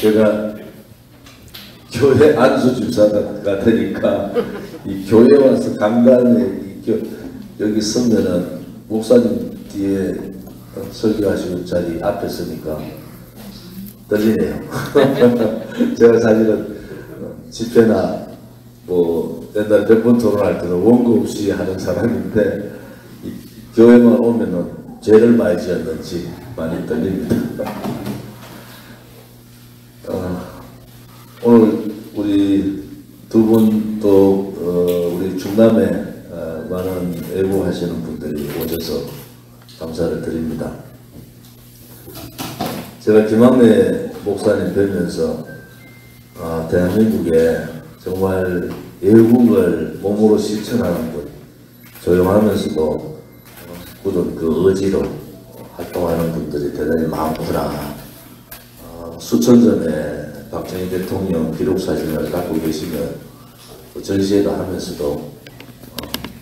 제가 교회 안수집사 같으니까 이 교회 와서 강단에 여기 서면은 목사님 뒤에 설교하시는 자리 앞에 서니까 떨리네요. 제가 사실은 집회나 뭐 옛날 몇 번 토론할 때는 원고 없이 하는 사람인데 이 교회만 오면은 죄를 많이 지었는지 많이 떨립니다. 오늘 우리 두 분 또 우리 중남에 많은 애국하시는 분들이 오셔서 감사를 드립니다. 제가 김학래 목사님 뵈면서 대한민국에 정말 애국을 몸으로 실천하는 분, 조용하면서도 굳은 그 의지로 활동하는 분들이 대단히 많구나. 수천 전에 박정희 대통령 기록사진을 갖고 계시면 전시회도 하면서도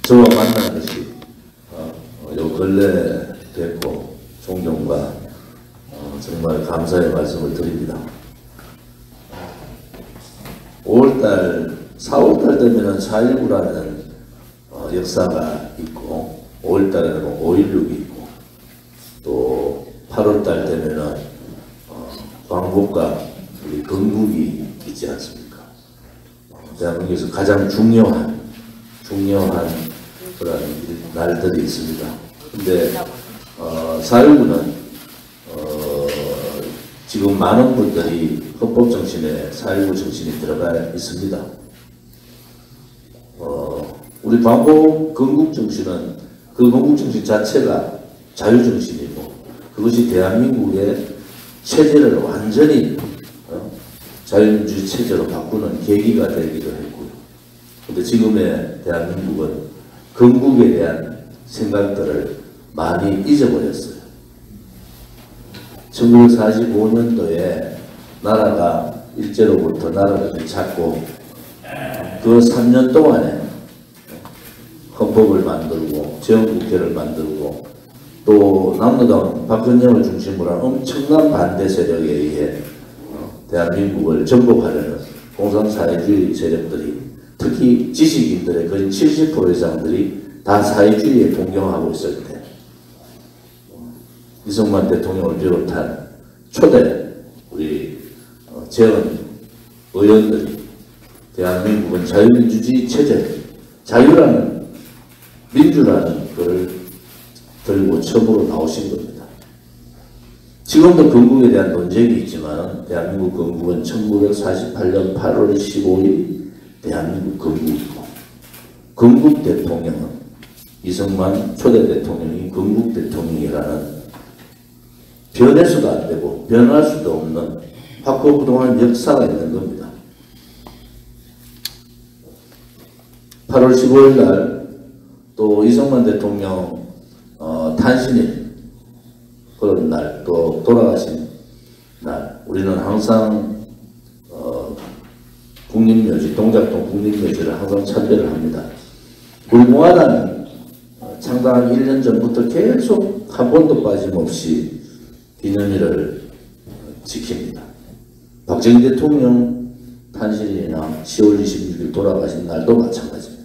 저와 만난 것이 요 근래 됐고 존경과 정말 감사의 말씀을 드립니다. 5월달, 4월달 되면은 4.19라는 역사가 있고 5월달에는 5.16이 있고 또 8월달 되면은 광복과 우리 건국이 있지 않습니까? 대한민국에서 가장 중요한 그런 날들이 있습니다. 근데 4.19는 지금 많은 분들이 헌법 정신에 4.19 정신이 들어가 있습니다. 우리 광복 건국 정신은 그 건국 정신 자체가 자유 정신이고 그것이 대한민국의 체제를 완전히 자유민주주의 체제로 바꾸는 계기가 되기도 했고요. 근데 지금의 대한민국은 건국에 대한 생각들을 많이 잊어버렸어요. 1945년도에 나라가 일제로부터 나라를 잡고 그 3년 동안에 헌법을 만들고 제헌국회를 만들고 또 남로당 박근영을 중심으로 한 엄청난 반대 세력에 의해 대한민국을 정복하려는 공산사회주의 세력들이 특히 지식인들의 거의 70% 이상들이 다 사회주의에 동경하고 있을 때 이승만 대통령을 비롯한 초대 우리 재헌 의원들이 대한민국은 자유민주주의 체제, 자유라는 민주라는 걸 들고 처음으로 나오신 겁니다. 지금도 건국에 대한 논쟁이 있지만 대한민국 건국은 1948년 8월 15일 대한민국 건국이고 건국 대통령은 이승만 초대 대통령이 건국 대통령이라는 변해서도 안 되고 변할 수도 없는 확고부동한 역사가 있는 겁니다. 8월 15일 날 또 이승만 대통령 탄신일 그런 날 또 돌아가신 날 우리는 항상 국립묘지 동작동 국립묘지를 항상 참배를 합니다. 우리 공화당이 창당한 1년 전부터 계속 한 번도 빠짐없이 기념일을 지킵니다. 박정희 대통령 탄신일이나 10월 26일 돌아가신 날도 마찬가지입니다.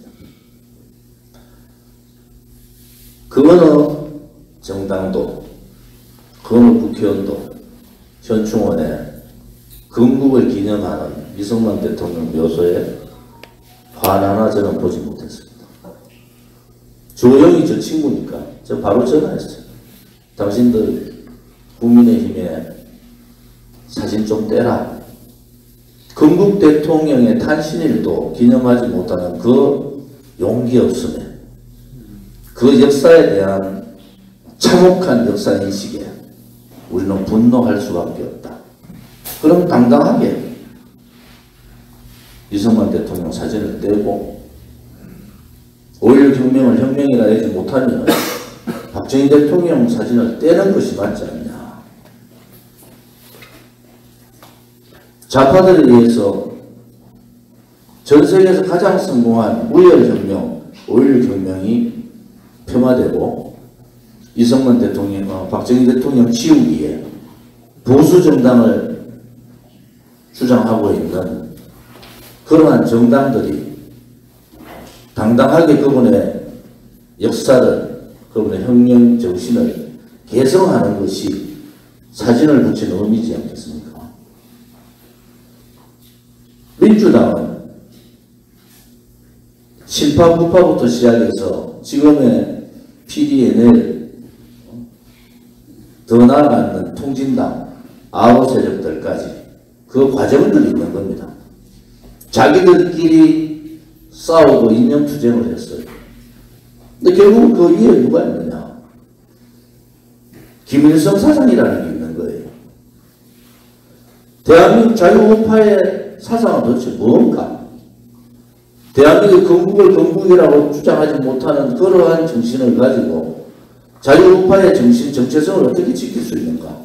그 어느 정당도 그 어느 국회의원도 현충원에 건국을 기념하는 이승만 대통령 묘소에 화 하나 저는 보지 못했습니다. 주호영이 저 친구니까 저 바로 전화했어요. 당신들 국민의힘에 사진 좀 떼라. 건국 대통령의 탄신일도 기념하지 못하는 그 용기 없음에 그 역사에 대한 참혹한 역사인식에 우리는 분노할 수밖에 없다. 그럼 당당하게 이승만 대통령 사진을 떼고 5.16 혁명을 혁명이라 하지 못하면 박정희 대통령 사진을 떼는 것이 맞지 않냐. 좌파들에 의해서 전 세계에서 가장 성공한 무혈혁명, 5.16 혁명이 폄하되고 이승만 대통령, 박정희 대통령 지우기에 보수 정당을 주장하고 있는 그러한 정당들이 당당하게 그분의 역사를, 그분의 혁명 정신을 개성하는 것이 사진을 붙이는 의미지 않겠습니까? 민주당은 친파부파부터 시작해서 지금의 PDNL, 더 나아가는 통진당, 아호 세력들까지 그 과정들이 있는 겁니다. 자기들끼리 싸우고 인명투쟁을 했어요. 근데 결국은 그 위에 누가 있느냐? 김일성 사상이라는 게 있는 거예요. 대한민국 자유우파의 사상은 도대체 뭔가? 대한민국 건국을 건국이라고 주장하지 못하는 그러한 정신을 가지고 자유우파의 정신, 정체성을 어떻게 지킬 수 있는가?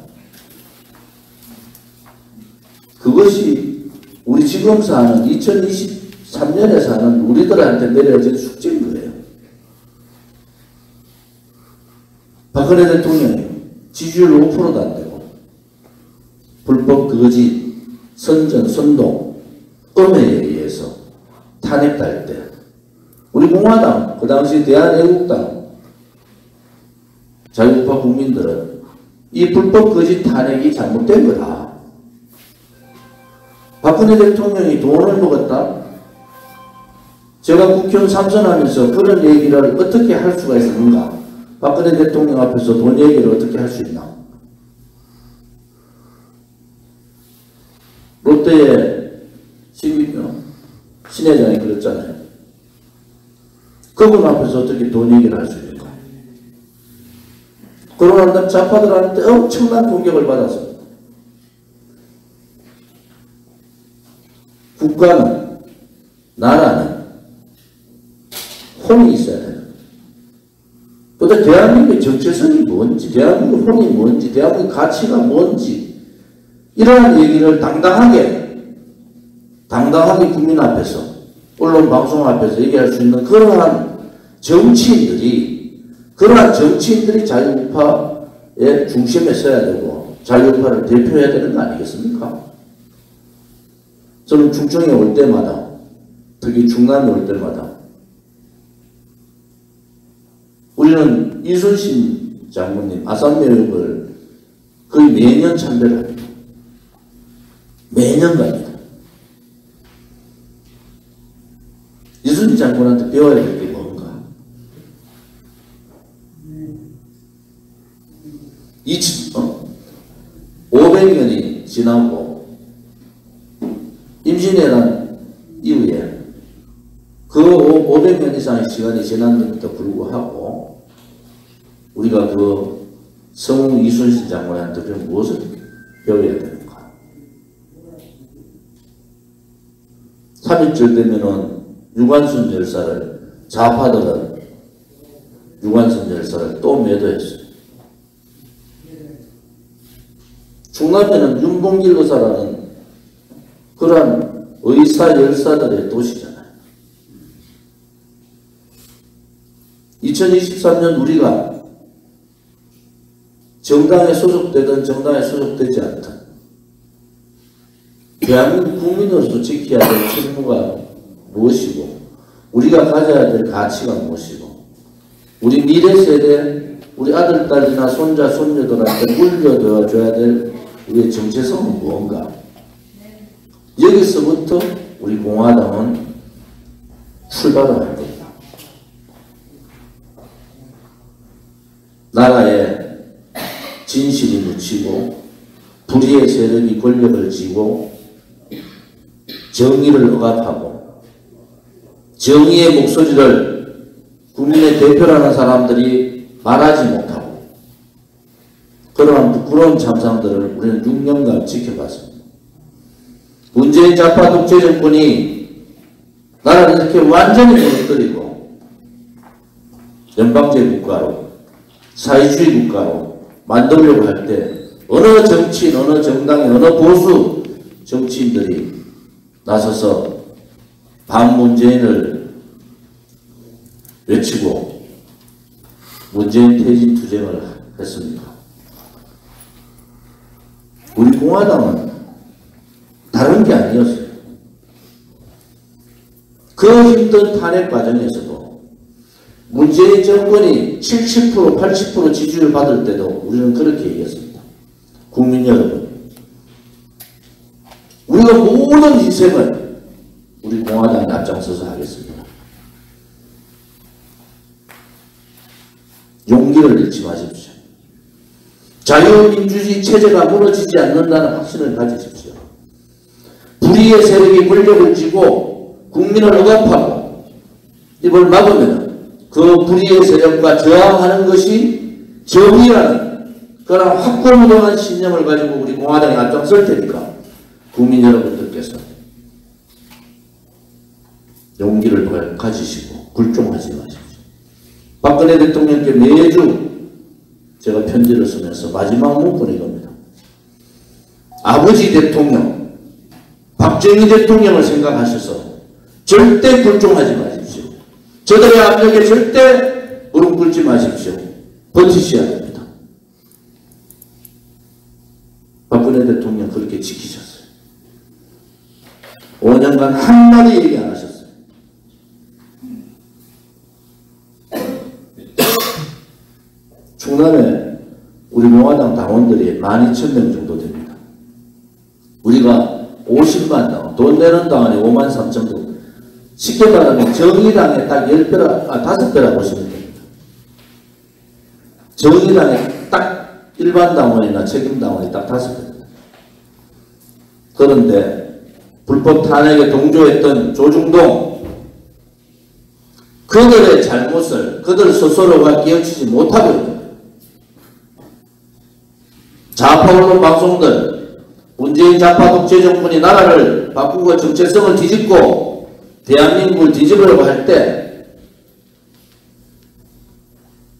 그것이 우리 지금 사는 2023년에 사는 우리들한테 내려진 숙제인 거예요. 박근혜 대통령이 지지율 5%도 안 되고 불법 거짓, 선전, 선동, 음해에 의해서 탄핵될 때 우리 공화당, 그 당시 대한애국당 자유우파 국민들은 이 불법 거짓 탄핵이 잘못된 거다. 박근혜 대통령이 돈을 먹었다. 제가 국회의원 삼선하면서 그런 얘기를 어떻게 할 수가 있었는가? 박근혜 대통령 앞에서 돈 얘기를 어떻게 할 수 있나? 롯데의 신 회장이 그랬잖아요. 그분 앞에서 어떻게 돈 얘기를 할 수 있는가? 그러고 난 좌파들한테 엄청난 공격을 받았습니다. 국가는, 나라는 혼이 있어야 돼요. 근데 대한민국의 정체성이 뭔지, 대한민국 혼이 뭔지, 대한민국 가치가 뭔지, 이러한 얘기를 당당하게 국민 앞에서, 언론 방송 앞에서 얘기할 수 있는 그러한 정치인들이 자유우파의 중심에 서야 되고, 자유우파를 대표해야 되는 거 아니겠습니까? 저는 충청에 올 때마다, 특히 충남에 올 때마다, 우리는 이순신 장군님 아산매역을 거의 매년 참배를 합니다. 매년 갑니다. 이순신 장군한테 배워야 될 게 뭔가? 500년이 지나고 임진왜란 이후에 그 500년 이상의 시간이 지났는데도 불구하고 우리가 그 성웅 이순신 장군한테 무엇을 배워야 되는가? 3.1절 되면은 유관순 열사를, 좌파들은 유관순 열사를 또 매도했어요. 충남에는 윤봉길 의사라는 그러한 의사 열사들의 도시잖아요. 2023년 우리가 정당에 소속되든 정당에 소속되지 않든 대한민국 국민으로서 지켜야 될 책무가 무엇이고 우리가 가져야 될 가치가 무엇이고 우리 미래 세대, 우리 아들, 딸이나 손자, 손녀들한테 물려줘야 될 우리의 정체성은 무언가? 여기서부터 우리 공화당은 출발을 할 겁니다. 나라에 진실이 묻히고 불의의 세력이 권력을 쥐고 정의를 억압하고 정의의 목소리를 국민의 대표라는 사람들이 말하지 못하고 그러한 부끄러운 참상들을 우리는 6년간 지켜봤습니다. 문재인 좌파 독재 정권이 나라를 이렇게 완전히 무너뜨리고 연방제 국가로 사회주의 국가로 만들려고 할 때 어느 정치인, 어느 정당의 어느 보수 정치인들이 나서서 반문재인을 외치고 문재인 퇴진 투쟁을 했습니다. 우리 공화당은 다 다른 게 아니었어요. 그 힘든 탄핵 과정에서도 문재인 정권이 70%, 80% 지지율 받을 때도 우리는 그렇게 얘기했습니다. 국민 여러분, 우리가 모든 희생을 우리 공화당에 앞장서서 하겠습니다. 용기를 잃지 마십시오. 자유민주주의 체제가 무너지지 않는다는 확신을 가지십시오. 불의의 세력이 권력을 쥐고 국민을 억압하고 이걸 막으면 그 불의의 세력과 저항하는 것이 정의라는 그런 확고무동한 신념을 가지고 우리 공화당에 앞장설 테니까 국민 여러분들께서 용기를 가지시고 굴종하지 마십시오. 박근혜 대통령께 매주 제가 편지를 쓰면서 마지막 문구는 이겁니다. 아버지 대통령, 박정희 대통령을 생각하셔서 절대 굴종하지 마십시오. 저들의 압력에 절대 무릎 꿇지 마십시오. 버티셔야 됩니다. 박근혜 대통령 그렇게 지키셨어요. 5년간 한마디 얘기 안 하셨어요. 충남에 우리 공화당 당원들이 12,000명 정도 됩니다. 우리가 50만 당원, 돈 내는 당원이 53,000명. 쉽게 말하면 정의당에 딱 10배라, 5배라 보시면 됩니다. 정의당에 딱 일반 당원이나 책임 당원이 딱 5배입니다. 그런데 불법 탄핵에 동조했던 조중동, 그들의 잘못을 그들 스스로가 깨우치지 못하고 있는 거예요. 좌파 언론 방송들, 문재인 좌파 독재 정권이 나라를 바꾸고 정체성을 뒤집고 대한민국을 뒤집으려고 할 때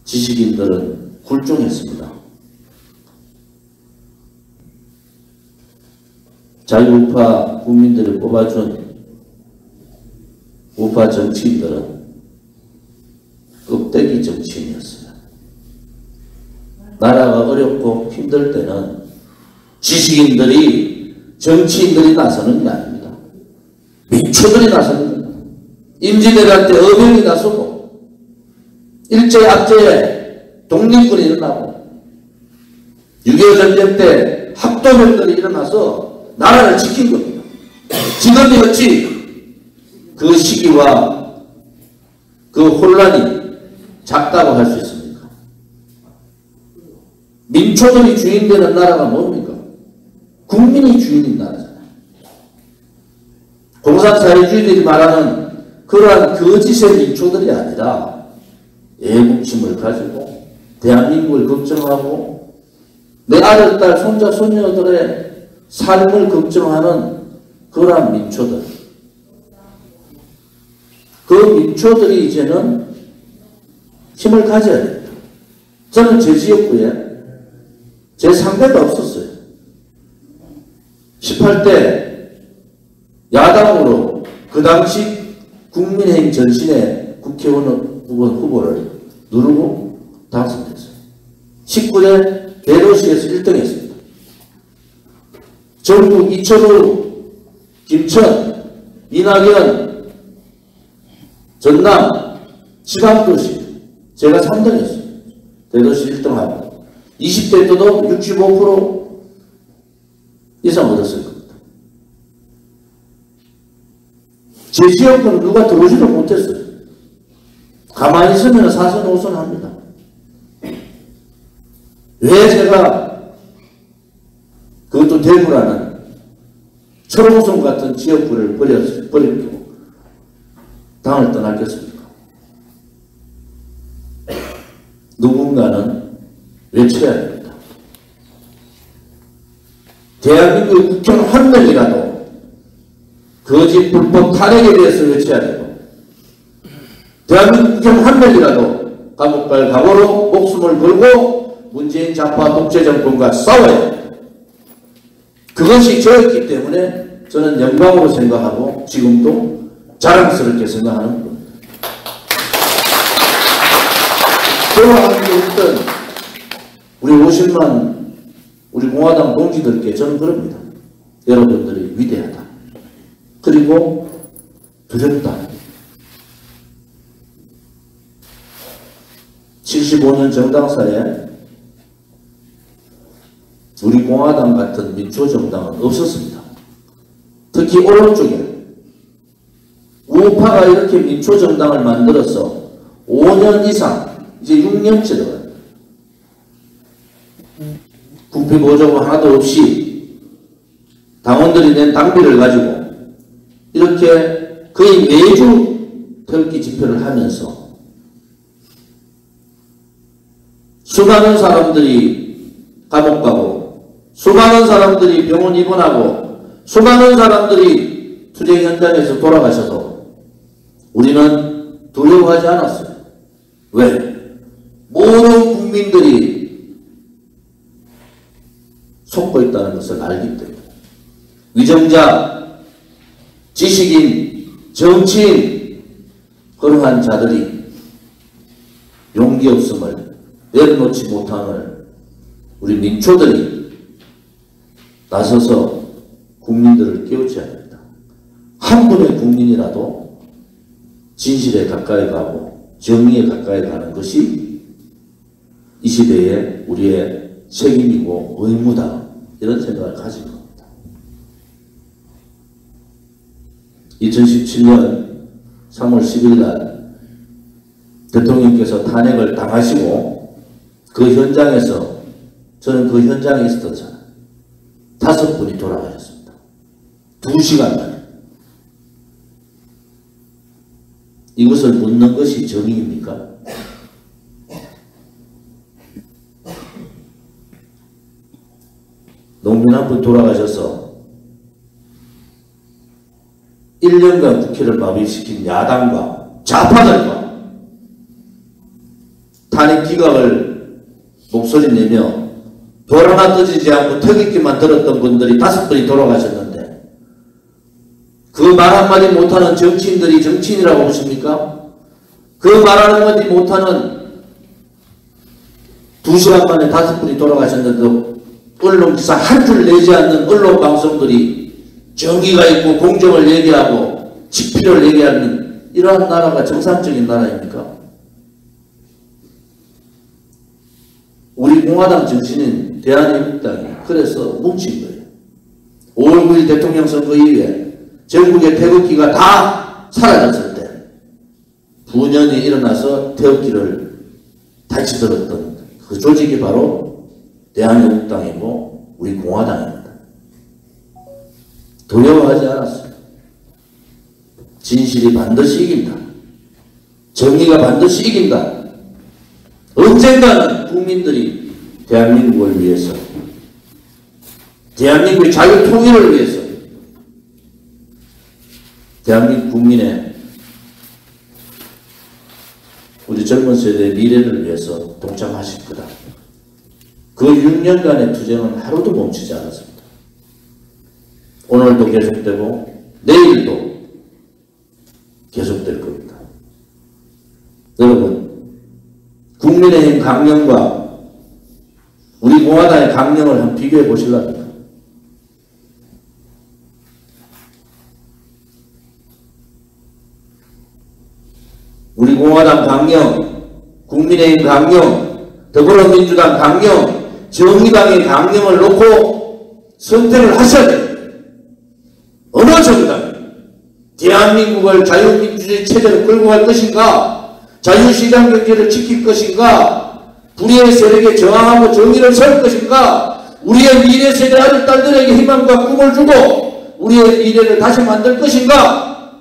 지식인들은 굴종했습니다. 자유우파 국민들이 뽑아준 우파 정치인들은 껍데기 정치인이었어요. 나라가 어렵고 힘들 때는 지식인들이, 정치인들이 나서는 게 아닙니다. 민초들이 나서는 겁니다. 임진왜란 때 어병이 나서고 일제압제에 독립군이 일어나고 6.25 전쟁 때 합동병들이 일어나서 나라를 지킨 겁니다. 지금이 어찌 그 시기와 그 혼란이 작다고 할 수 있습니까? 민초들이 주인되는 나라가 뭡니까? 국민이 주인인 나라잖아요. 공산사회주의들이 말하는 그러한 거짓의 민초들이 아니라 애국심을 가지고 대한민국을 걱정하고 내 아들, 딸, 손자, 손녀들의 삶을 걱정하는 그러한 민초들. 그 민초들이 이제는 힘을 가져야 됩니다. 저는 제 지역구에 제 상대가 없었어요. 18대 야당으로 그 당시 국민의힘 전신의 국회의원 후보를 누르고 당선됐어요. 19대 대도시에서 1등 했습니다. 전국 이천우, 김천, 이낙연, 전남, 지방도시 제가 3등 했어요. 대도시 1등하고 20대 때도 65% 이상 얻었을 겁니다. 제 지역은 누가 들어오지도 못했어요. 가만히 있으면 4선 5선 합니다. 왜 제가 그것도 대구라는 철옹성 같은 지역구를 버리고 당을 떠났겠습니까? 누군가는 외쳐야 됩니다. 대한민국의 국회의원 한 명이라도 거짓 불법 탄핵에 대해서 외쳐야 되고 대한민국 국회의원 한 명이라도 감옥 갈 각오로 목숨을 걸고 문재인 좌파 독재 정권과 싸워야 됩니다. 그것이 저였기 때문에 저는 영광으로 생각하고 지금도 자랑스럽게 생각하는 겁니다. 저와 함께 했던 우리 50만 우리 공화당 동지들께 저는 그럽니다. 여러분들이 위대하다. 그리고 두렵다. 75년 정당사에 우리 공화당 같은 민주정당은 없었습니다. 특히 오른쪽에 우파가 이렇게 민주정당을 만들어서 5년 이상, 이제 6년째 들어가요. 국비 보조금 하나도 없이 당원들이 낸 당비를 가지고 이렇게 거의 매주 태극기 집회를 하면서 수많은 사람들이 감옥 가고 수많은 사람들이 병원 입원하고 수많은 사람들이 투쟁 현장에서 돌아가셔도 우리는 두려워하지 않았어요. 왜? 모든 국민들이 속고 있다는 것을 알기 때문에. 위정자, 지식인, 정치인 그러한 자들이 용기 없음을 내려놓지 못함을 우리 민초들이 나서서 국민들을 깨우쳐야 됩니다. 한 분의 국민이라도 진실에 가까이 가고 정의에 가까이 가는 것이 이 시대에 우리의 책임이고 의무다. 이런 생각을 가진 겁니다. 2017년 3월 10일 날 대통령께서 탄핵을 당하시고 그 현장에서 저는 그 현장에 있었잖아요. 5분이 돌아가셨습니다. 2시간 만에. 이것을 묻는 것이 정의입니까? 농민 한 분 돌아가셔서 1년간 국회를 마비시킨 야당과 좌파들과 탄핵 기각을 목소리 내며 돌 하나 떠지지 않고 태극기만 들었던 분들이 5분이 돌아가셨는데 그 말 한마디 못하는 정치인들이 정치인이라고 보십니까? 그 말 한마디 못하는 2시간 만에 5분이 돌아가셨는데도 언론 기사 한 줄 내지 않는 언론 방송들이 정의가 있고 공정을 얘기하고 직필을 얘기하는 이러한 나라가 정상적인 나라입니까? 우리 공화당 정신인 대한민국당이 그래서 뭉친 거예요. 5월 9일 대통령 선거 이후에 전국의 태극기가 다 사라졌을 때 분연이 일어나서 태극기를 다시 들었던 그 조직이 바로 대한민국당이고 우리 공화당입니다. 두려워하지 않았어요. 진실이 반드시 이긴다. 정의가 반드시 이긴다. 언젠가는 국민들이 대한민국을 위해서, 대한민국의 자유 통일을 위해서, 대한민국 국민의 우리 젊은 세대의 미래를 위해서 동참하실 거다. 그 6년간의 투쟁은 하루도 멈추지 않았습니다. 오늘도 계속되고 내일도 계속될 겁니다. 여러분, 국민의힘 강령과 우리 공화당의 강령을 한번 비교해 보실랍니까? 우리 공화당 강령, 국민의힘 강령, 더불어민주당 강령, 정의당의 강령을 놓고 선택을 하셔야 됩니다. 어느 정당이 대한민국을 자유민주주의 체제로 끌고 갈 것인가, 자유시장 경제를 지킬 것인가, 불의의 세력에 저항하고 정의를 세울 것인가, 우리의 미래 세대 아들, 딸들에게 희망과 꿈을 주고 우리의 미래를 다시 만들 것인가,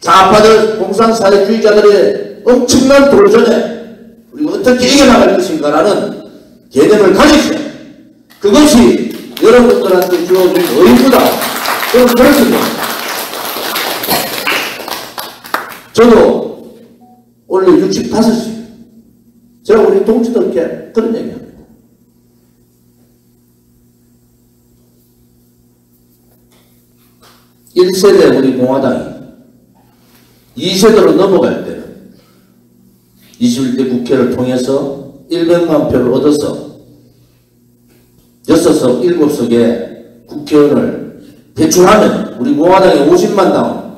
좌파들, 공산사회주의자들의 엄청난 도전에 우리가 어떻게 이겨나갈 것인가라는 개념을 가지세요. 그것이 여러분들한테 주어진 의무다. 저는 그렇게 봅니다. 저도 원래 65이에요. 제가 우리 동지들께 그런 얘기합니다. (1세대) 우리 공화당이 2세대로 넘어갈 때는 21대 국회를 통해서 100만 표를 얻어서 6석, 7석의 국회의원을 제출하면 우리 공화당에 50만 당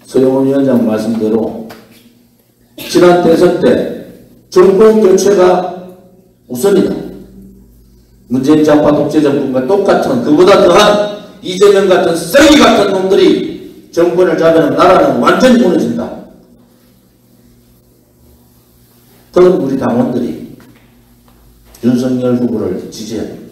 서영원 위원장 말씀대로 지난 대선 때 정권 교체가 우선이다. 문재인 좌파 독재 정권과 똑같은 그보다 더한 이재명 같은 쓰레기 같은 놈들이 정권을 잡으면 나라는 완전히 무너진다. 그런 우리 당원들이 윤석열 후보를 지지합니다.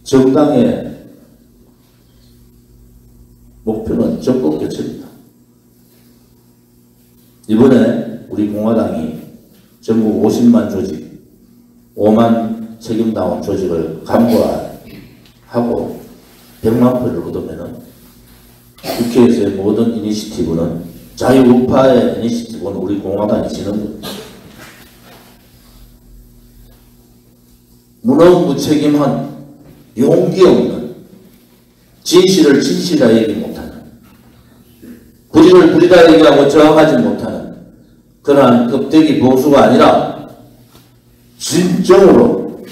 정당의 목표는 정권 교체입니다. 이번에 우리 공화당이 전국 50만 조직, 5만 책임당원 조직을 간부화하고 100만 표를 얻으면 국회에서의 모든 이니시티브는 자유우파의 이니시티브는 우리 공화당이 지는 겁니다. 무능무책임한 용기 없는 진실을 진실이라 얘기 못하는 부리를 부리다 얘기하고 저항하지 못하는 그러한 껍데기 보수가 아니라 진정으로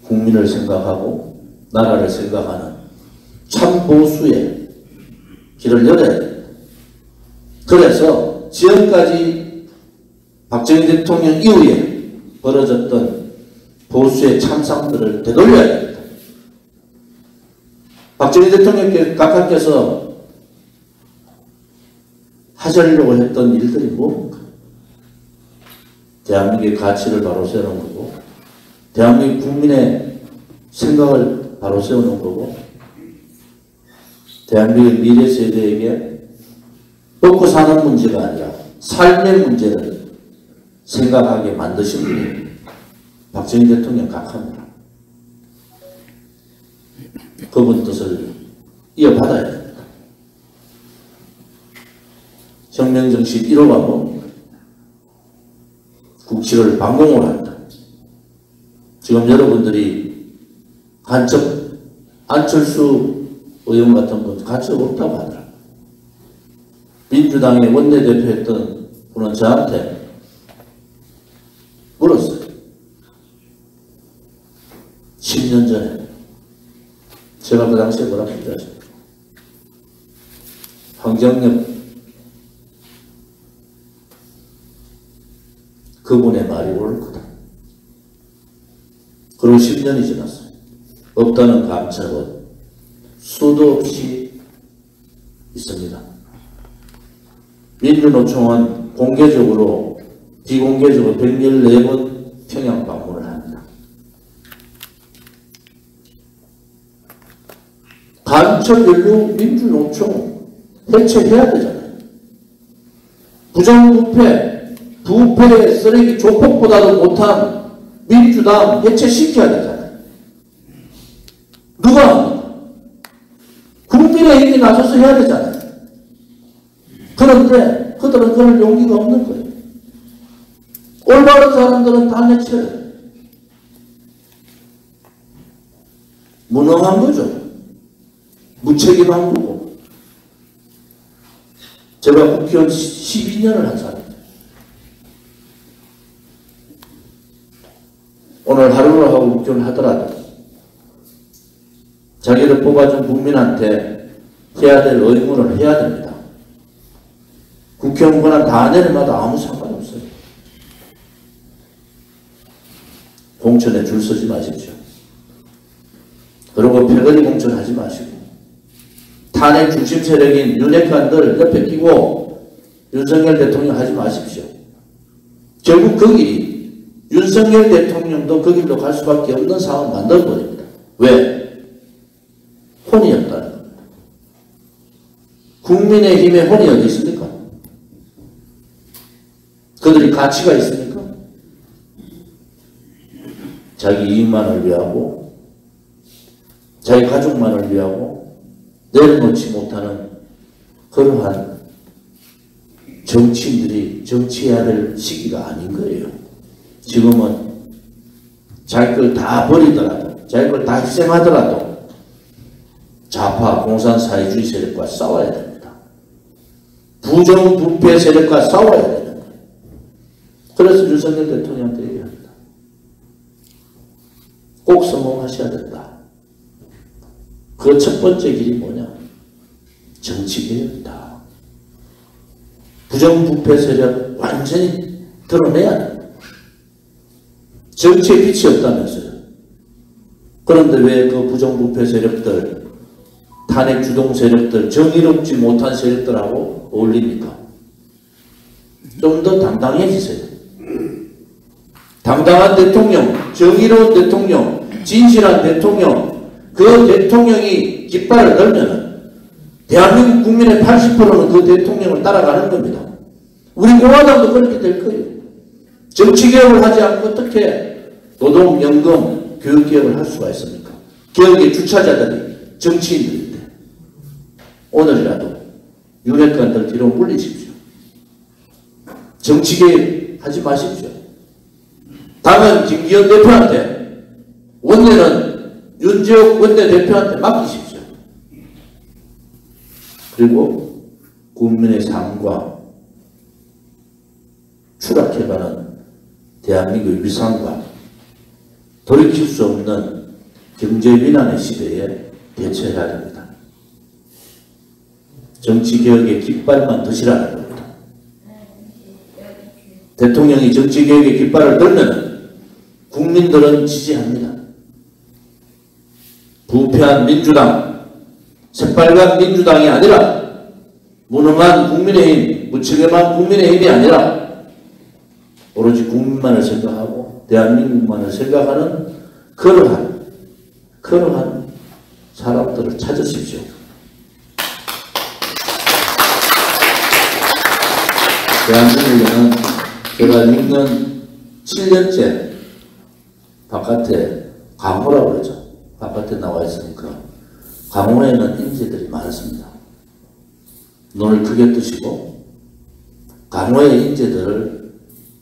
국민을 생각하고 나라를 생각하는 참 보수의 길을 열어야 됩니다. 그래서 지금까지 박정희 대통령 이후에 벌어졌던 보수의 참상들을 되돌려야 됩니다. 박정희 대통령께 각하께서 하시려고 했던 일들이 뭡니까? 대한민국의 가치를 바로 세우는 거고 대한민국 국민의 생각을 바로 세우는 거고 대한민국의 미래 세대에게 먹고 사는 문제가 아니라 삶의 문제를 생각하게 만드신 분이 박정희 대통령 각하입니다. 그분 뜻을 이어받아야 됩니다. 혁명정신 1호가 뭡니까? 국치를 반공을 한다. 지금 여러분들이 간첩 안철수 의원 같은 분 간첩 없다고 하더라. 민주당의 원내대표였던 분은 저한테 물었어요. 10년 전에 제가 그 당시에 뭐라고 했죠? 황정엽 그분의 말이 옳을 거다. 그리고 10년이 지났어요. 없다는 감찰은 수도 없이 있습니다. 민주노총은 공개적으로 비공개적으로 114번 평양 방문을 합니다. 간첩연루 민주노총 해체해야 되잖아요. 부정부패, 부패의 쓰레기 조폭보다도 못한 민주당 해체시켜야 되잖아요. 누가 합니까? 국민의힘이 나서서 해야 되잖아요. 그런데 그들은 그럴 용기가 없는 거예요. 올바른 사람들은 다 내쳐요. 무능한 거죠. 무책임한 거고. 제가 국회의원 12년을 한 사람입니다. 오늘 하루를 하고 국회의원 하더라도 자기를 뽑아준 국민한테 해야 될 의무를 해야 됩니다. 국회의원 권한 다 내려놔도 아무 상관없어요. 공천에 줄 서지 마십시오. 그리고 패거리 공천하지 마시고 탄핵 중심 세력인 윤핵관들 옆에 끼고 윤석열 대통령 하지 마십시오. 결국 그 길이 윤석열 대통령도 그 길로 갈 수밖에 없는 상황을 만들어버립니다. 왜? 혼이 없다는 겁니다. 국민의힘의 혼이 어디 있습니까? 그들이 가치가 있습니까? 자기 이익만을 위하고 자기 가족만을 위하고 내려놓지 못하는 그러한 정치인들이 정치해야 될 시기가 아닌 거예요. 지금은 자기 걸 다 버리더라도 자기 걸 다 희생하더라도 좌파 공산 사회주의 세력과 싸워야 됩니다. 부정부패 세력과 싸워야 되는 거예요. 그래서 윤석열 대통령한테 얘기합니다. 꼭 성공하셔야 된다. 그 첫 번째 길이 뭐냐? 정치개혁이다. 부정부패 세력 완전히 드러내야 된다. 정치에 빛이 없다면서요. 그런데 왜 그 부정부패 세력들, 탄핵 주동 세력들, 정의롭지 못한 세력들하고 어울립니까? 좀 더 당당해지세요. 당당한 대통령, 정의로운 대통령, 진실한 대통령, 그 대통령이 깃발을 들면 대한민국 국민의 80%는 그 대통령을 따라가는 겁니다. 우리 공화당도 그렇게 될 거예요. 정치개혁을 하지 않고 어떻게 노동연금, 교육개혁을 할 수가 있습니까? 개혁의 주차자들이 정치인들인데 오늘이라도 윤핵관들 뒤로 물리십시오. 정치개혁 하지 마십시오. 당은 김기현 대표한테, 원내는 윤지옥 원내대표한테 맡기십시오. 그리고 국민의 삶과 추락해가는 대한민국의 위상과 돌이킬 수 없는 경제위난의 시대에 대처해야 됩니다. 정치개혁의 깃발만 드시라는 겁니다. 대통령이 정치개혁의 깃발을 들면 국민들은 지지합니다. 부패한 민주당, 새빨간 민주당이 아니라 무능한 국민의힘, 무책임한 국민의힘이 아니라 오로지 국민만을 생각하고 대한민국만을 생각하는 그러한 사람들을 찾으십시오. 대한민국에는 제가 6년, 7년째 바깥에 강호라고 그러죠. 바깥에 나와 있으니까 강호에는 인재들이 많습니다. 눈을 크게 뜨시고 강호의 인재들을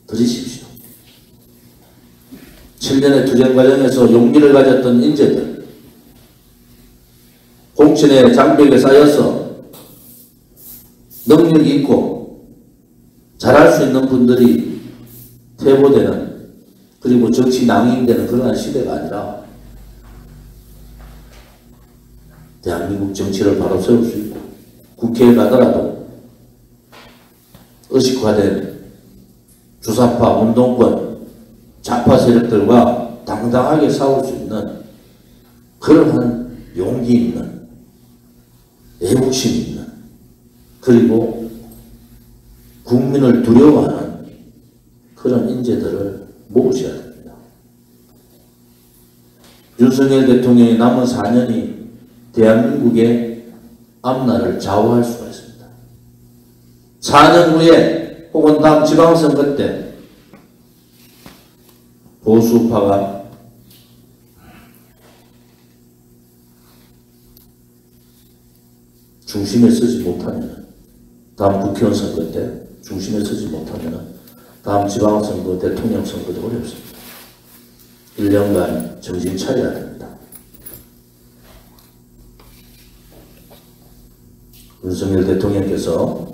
들이십시오. 7년의 투쟁 과정에서 용기를 가졌던 인재들, 공천의 장벽에 쌓여서 능력이 있고 잘할 수 있는 분들이 퇴보되는, 그리고 정치 낭인되는 그러한 시대가 아니라 대한민국 정치를 바로 세울 수 있고 국회에 가더라도 의식화된 주사파, 운동권, 좌파 세력들과 당당하게 싸울 수 있는 그러한 용기 있는, 애국심 있는, 그리고 국민을 두려워하는 그런 인재들을 모으셔야 됩니다. 윤석열 대통령이 남은 4년이 대한민국의 앞날을 좌우할 수가 있습니다. 4년 후에 혹은 다음 지방선거 때 보수파가 중심에 서지 못하면, 다음 국회의원 선거 때 중심에 서지 못하면 다음 지방선거, 대통령 선거도 어렵습니다. 1년간 정신 차려야 됩니다. 윤석열 대통령께서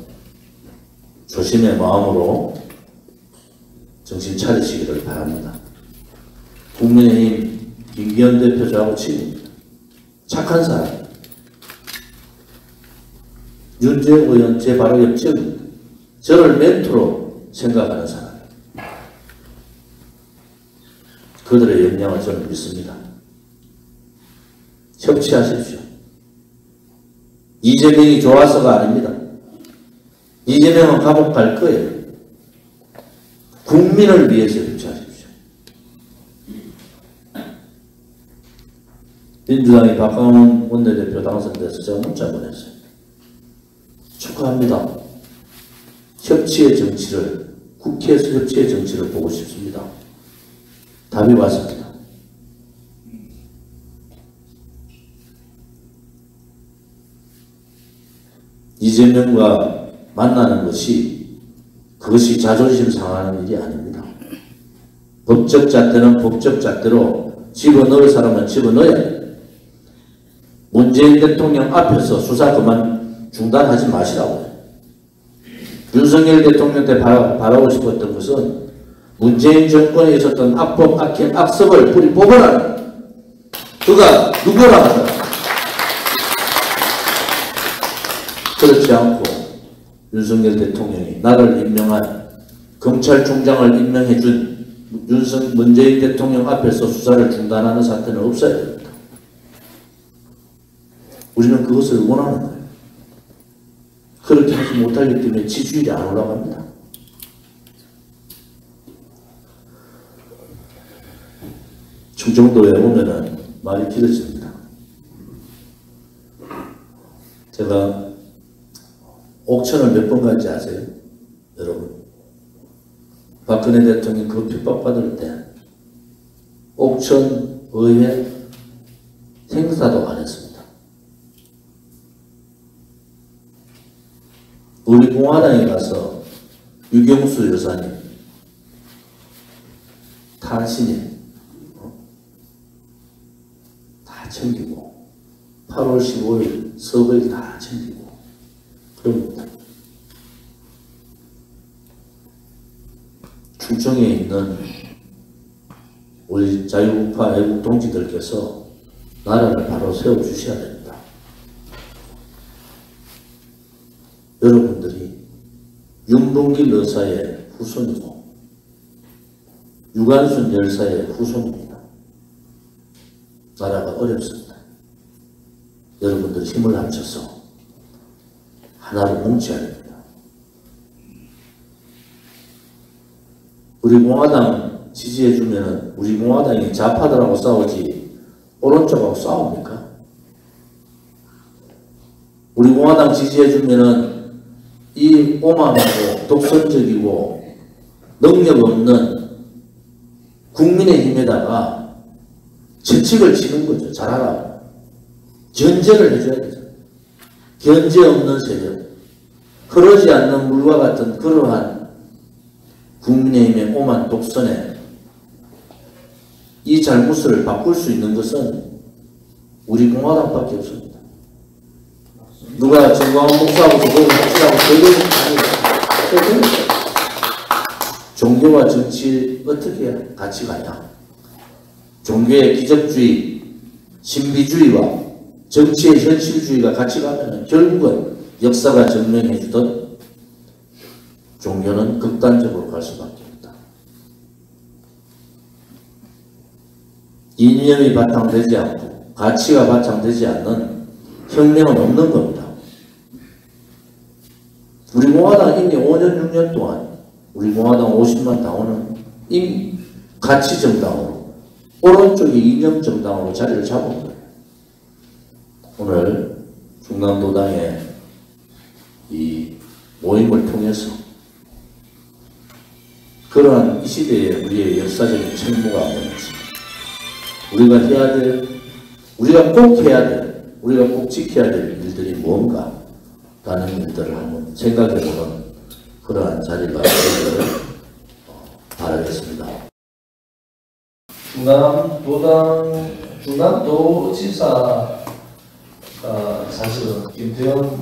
조심의 마음으로 정신 차리시기를 바랍니다. 국민의힘 김기현 대표 저하고 친구입니다. 착한 사람. 윤지옥 의원 제 바로 옆집입니다. 저를 멘토로 생각하는 사람. 그들의 역량을 저는 믿습니다. 협치하십시오. 이재명이 좋아서가 아닙니다. 이재명은 감옥 갈 거예요. 국민을 위해서 협치하십시오. 민주당이 박강원 원내대표 당선돼서 제가 문자 보냈어요. 축하합니다. 협치의 정치를, 국회에서 협치의 정치를 보고 싶습니다. 답이 왔습니다. 이재명과 만나는 것이, 그것이 자존심 상하는 일이 아닙니다. 법적 잣대는 법적 잣대로 집어넣을 사람은 집어넣어야 돼요. 문재인 대통령 앞에서 수사 그만 중단하지 마시라고요. 윤석열 대통령 때 바라고 싶었던 것은 문재인 정권에 있었던 악법, 악행, 악습을 뿌리 뽑으라는 그가 누구라 하더라. 그렇지 않고 윤석열 대통령이 나를 임명한 검찰총장을 임명해준 문재인 대통령 앞에서 수사를 중단하는 사태는 없어야 됩니다. 우리는 그것을 원하는 거예요. 그렇게 하지 못하기 때문에 지지율이 안 올라갑니다. 충청도에 오면은 말이 길어집니다. 제가 옥천을 몇 번 간지 아세요? 여러분. 박근혜 대통령이 그 핍박받을 때 옥천 의회 행사도 안 했습니다. 우리 공화당에 가서 유경수 여사님, 탄신일 다 챙기고 8월 15일 서거일 다 챙기고 그럽니다. 충청에 있는 우리 자유우파 애국 동지들께서 나라를 바로 세워주셔야 됩니다. 여러분들이 윤봉길 여사의 후손이고 유관순 열사의 후손입니다. 나라가 어렵습니다. 여러분들이 힘을 합쳐서 하나로 뭉쳐야 됩니다. 우리 공화당 지지해주면 우리 공화당이 좌파들하고 싸우지 오른쪽하고 싸웁니까? 우리 공화당 지지해주면 이 오만하고 독선적이고 능력 없는 국민의힘에다가 채찍을 치는 거죠. 잘하라고. 견제를 해줘야 되죠. 견제 없는 세력, 흐르지 않는 물과 같은 그러한 국민의힘의 오만 독선에 이 잘못을 바꿀 수 있는 것은 우리 공화당밖에 없습니다. 누가 정광훈 목사하고 그걸 합치라고 그걸 아니 종교와 정치 어떻게 같이 가냐? 종교의 기적주의, 신비주의와 정치의 현실주의가 같이 가면 결국은 역사가 증명해 주던 종교는 극단적으로 갈 수밖에 없다. 이념이 바탕되지 않고 가치가 바탕되지 않는 혁명은 없는 겁니다. 우리 공화당 이미 5년, 6년 동안 우리 공화당 50만 당원은 이미 가치 정당으로 오른쪽이 이념 정당으로 자리를 잡은 거예요. 오늘 중남도당의 이 모임을 통해서 그러한 이 시대에 우리의 역사적인 책무가 뭔지, 우리가 해야 될, 우리가 꼭 해야 될, 우리가 꼭 지켜야 될 일들이 뭔가 라는 일들을 한번 생각해보는 그러한 자리가 되기를 바라겠습니다. 중남도지사가 사실은 김태형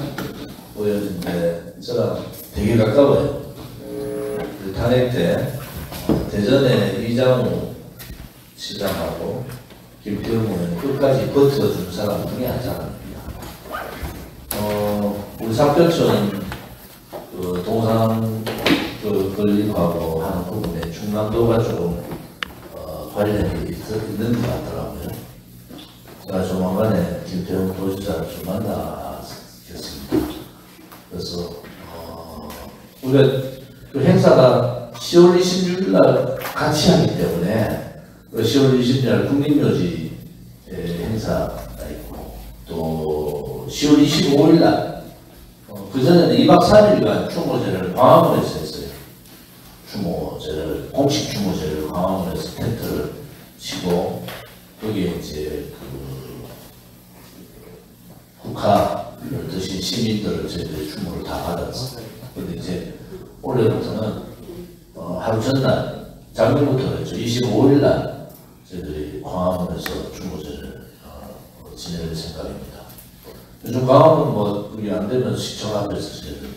의원인데 저랑 되게 가까워요. 그 탄핵 때 대전에 이장우 시장하고 김태형 의원이 끝까지 버텨준 사람 중에 한 사람입니다. 우리 삭벽촌은 그 동상 그 건립하고 하는 부분에 중남도가 조금 관련이 있는 것 같더라고요. 제가 조만간에 김태형 도지사를 좀 만나겠습니다. 그래서 우리가 그 행사가 10월 26일 날 같이 하기 때문에 10월 20일 날 국립묘지 행사가 있고 또 10월 25일 날 그전에는 2박 3일간 추모제를 광화문에서 했어요. 추모제를, 공식 추모제를 광화문에서 텐트를 치고 거기에 이제 국화를 드신 시민들을 저희들이 추모를 다 받았어요. 근데 이제 올해부터는 하루 전날, 작년부터 했죠. 25일 날 저희들이 광화문에서 추모제를 지낼 생각입니다. 요즘 광화문 뭐 그게 안 되면 시청 앞에서 저희들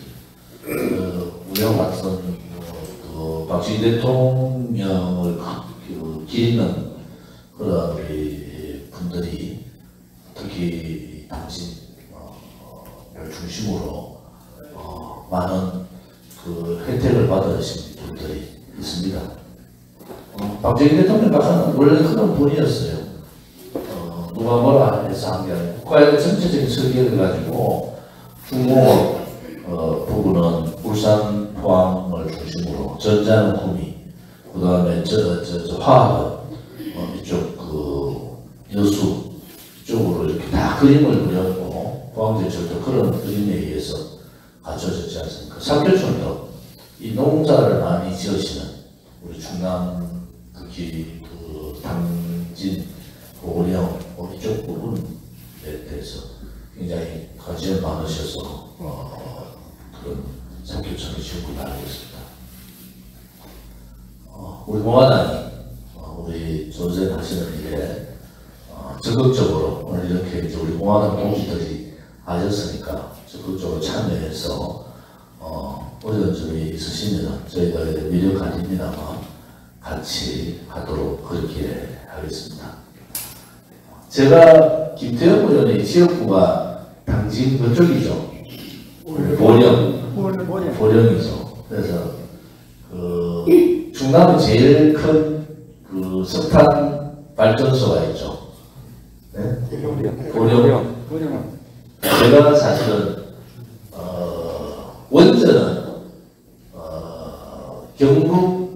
우리가 봤던 그 박정희 대통령을 기리는 그런 우리 분들이 특히 당신을 중심으로 많은 그 혜택을 받으신 분들이 있습니다. 박정희 대통령 박사는 원래 그런 분이었어요. 누가 뭐라 해서 한 게 아니고 국가의 전체적인 설계를 가지고 중공업 부분은 울산 포항을 중심으로, 전자는 구미, 그 다음에 저 화학은 이쪽 그 여수 쪽으로 이렇게 다 그림을 그렸고, 포항제철도 그런 그림에 의해서 갖춰졌지 않습니까? 삼교촌도 이 농사를 많이 지으시는 우리 충남 특히 그 당진, 고령 이쪽 부분에 대해서 굉장히 관심이 많으셔서 그런 삼교촌을 지었구나 알고 있습니다. 우리 공화당이 우리 조선 하시는 일에 적극적으로 오늘 이렇게 이제 우리 공화당 동지들이 하셨으니까 적극적으로 참여해서 어려움이 있으시면 저희가 미력 아닙니다만 같이 하도록 그렇게 하겠습니다. 제가 김태형 의원의 지역구가 당진 그쪽이죠. 보령이죠. 그래서 그 충남에 제일 큰 그 석탄 발전소가 있죠. 네? 보령. 제가 사실은 원전은 경북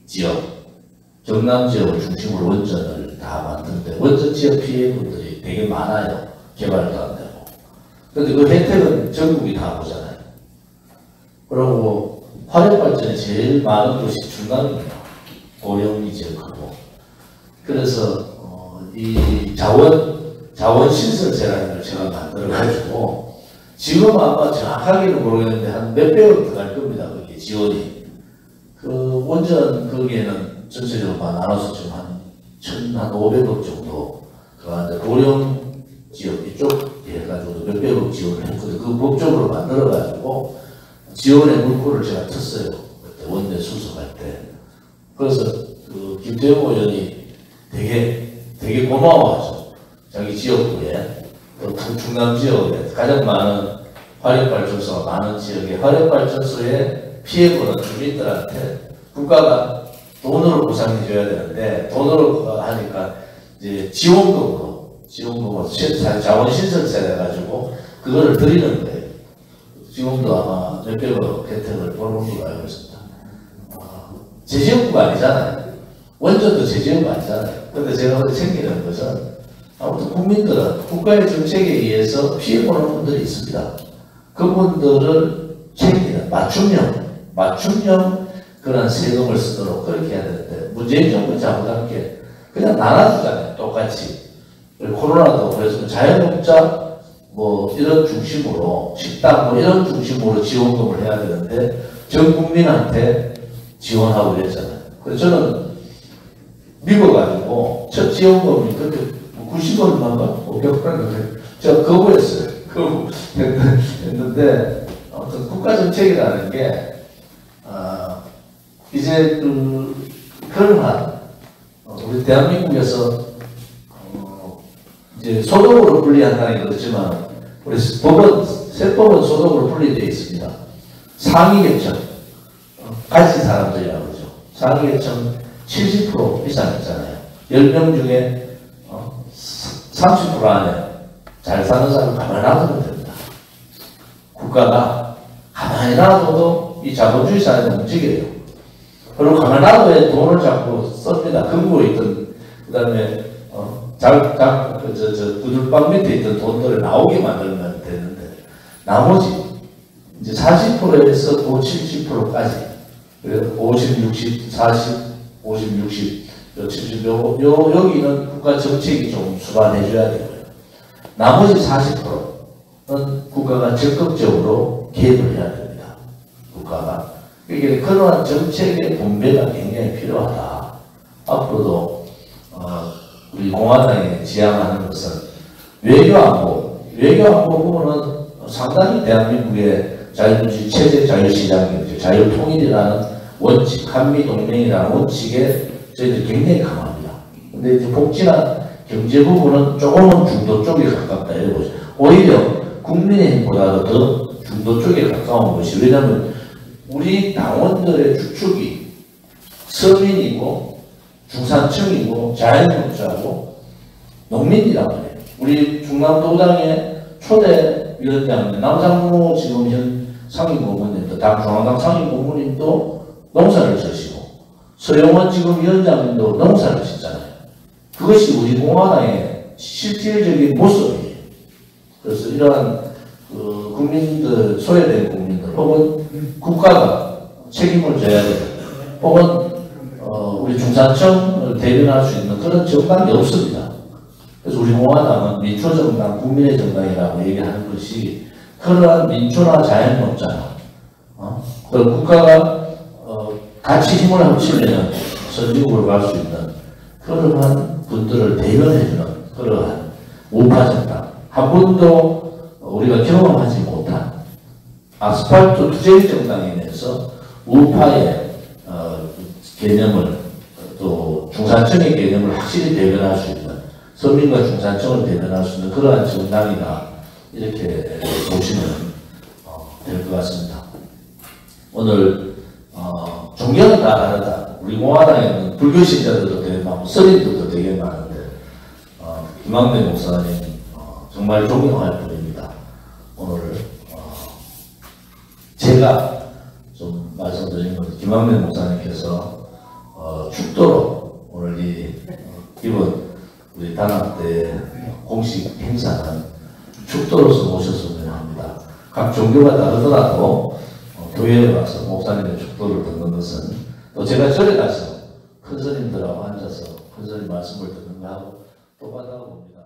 지역, 경남 지역을 중심으로 원전을 다 만드는데 원전 지역 피해분들이 되게 많아요. 개발도 안 되고. 근데 그 혜택은 전국이 다 보잖아요. 그리고 화력발전이 제일 많은 곳이 충남입니다. 고령이 제일 크고. 그래서 이 자원시설제라는 걸 제가 만들어가지고 지금 아마 정확하게는 모르겠는데 한 몇백억 들어갈 겁니다. 그게 지원이. 그 원전 거기에는 전체적으로 나눠서 지금 한 1,500억 정도 들어가는데 고령 지역 이쪽 해가지고 몇백억 지원을 했거든요. 그 법적으로 만들어가지고 지원의 물꼬를 제가 텄어요. 그때 원내 수습할 때. 그래서 그 김태형 의원이 되게 고마워하죠. 자기 지역구에, 또 충남 지역에 가장 많은 화력발전소가 많은 지역에 화력발전소에 피해보는 주민들한테 국가가 돈으로 보상해줘야 되는데 돈으로 하니까 이제 지원금으로 자원시설세 해가지고 그거를 드리는 거예요. 지금도 아마 몇백억 혜택을 보는 걸로 알고 있습니다. 제 지역구가 아니잖아요. 원전도 제 지역구가 아니잖아요. 근데 제가 챙기는 것은 아무튼 국민들은 국가의 정책에 의해서 피해보는 분들이 있습니다. 그분들을 챙기는 맞춤형 그런 세금을 쓰도록 그렇게 해야 되는데 문재인 정부 잘못한 게 그냥 나눠주잖아요. 똑같이. 코로나도 그래서 자영업자 뭐 이런 중심으로 식당 뭐 이런 중심으로 지원금을 해야 되는데 전 국민한테 지원하고 이랬잖아요. 그래서 저는 미워가지고 첫 지원금이 그때 90원인가? 500원인가? 제가 거부했어요. 거부했는데 아무튼 국가정책이라는 게 이제 그러한 우리 대한민국에서 이제 소득으로 분리한다는 게 그렇지만 우리 세법은 소득으로 분리되어 있습니다. 상위계층 가진 사람들이라고 그러죠. 상위계층 70% 이상 있잖아요. 10명 중에 30% 안에 잘 사는 사람 가만히 놔두면 됩니다. 국가가 가만히 놔둬도 이 자본주의 사회는 움직여요. 그리고 가만히 놔둬야 돈을 자꾸 씁니다. 금고에 있던 그 다음에 구들방 밑에 있던 돈들을 나오게 만들면 되는데 나머지 이제 40%에서 70%까지 50, 60, 40, 50, 60, 70, 여기는 국가 정책이 좀 수반해줘야 되고요. 나머지 40%는 국가가 적극적으로 개입을 해야 됩니다. 국가가. 이게 그러한 정책의 분배가 굉장히 필요하다. 앞으로도 우리 공화당이 지향하는 것은 외교안보 부분은 상당히 대한민국의 자유민주주의 체제 자유시장이죠. 자유통일이라는 원칙, 한미동맹이라는 원칙에 저희들이 굉장히 강합니다. 근데 이제 복지나 경제 부분은 조금은 중도 쪽에 가깝다 이래 보죠. 오히려 국민의힘보다도 더 중도 쪽에 가까운 것이, 왜냐하면 우리 당원들의 주축이 서민이고 중산층이고 자영업자고 농민이란 말이에요. 우리 중남도당의 초대 위원장 남상무 지금 현 상임고문님도, 중앙당 상임고문님도 농사를 지으시고, 서영원 지금 위원장님도 농사를 짓잖아요. 그것이 우리 공화당의 실질적인 모습이에요. 그래서 이러한 국민들, 소외된 국민들, 혹은 국가가 책임을 져야 돼요. 혹은 우리 중산층을 대변할 수 있는 그런 정당이 없습니다. 그래서 우리 공화당은 민초정당, 국민의 정당이라고 얘기하는 것이, 그러한 민초나 자연업자나 그리고 국가가 같이 힘을 합치면 선진국을 갈 수 있는 그러한 분들을 대변해주는 그러한 우파 정당, 한 번도 우리가 경험하지 못한 아스팔트 투쟁 정당이면서 우파의 개념을, 또 중산층의 개념을 확실히 대변할 수 있는, 서민과 중산층을 대변할 수 있는 그러한 정당이다, 이렇게 보시면 될 것 같습니다. 오늘 종교는 다 다르다. 우리 공화당에는 불교 신자들도 되게 많고 스님들도 되게 많은데 김학래 목사님 정말 존경할 분입니다. 오늘 제가 좀 말씀드린 건, 김학래 목사님께서 축도로 오늘 이번 우리 단합 때 공식 행사는 축도로서 모셨으면 합니다. 각 종교가 다르더라도 교회에 와서 목사님의 축도를 듣는 것은, 또 제가 절에 가서 큰 스님들하고 앉아서 큰 스님 말씀을 듣는 거하고 똑같다고 봅니다.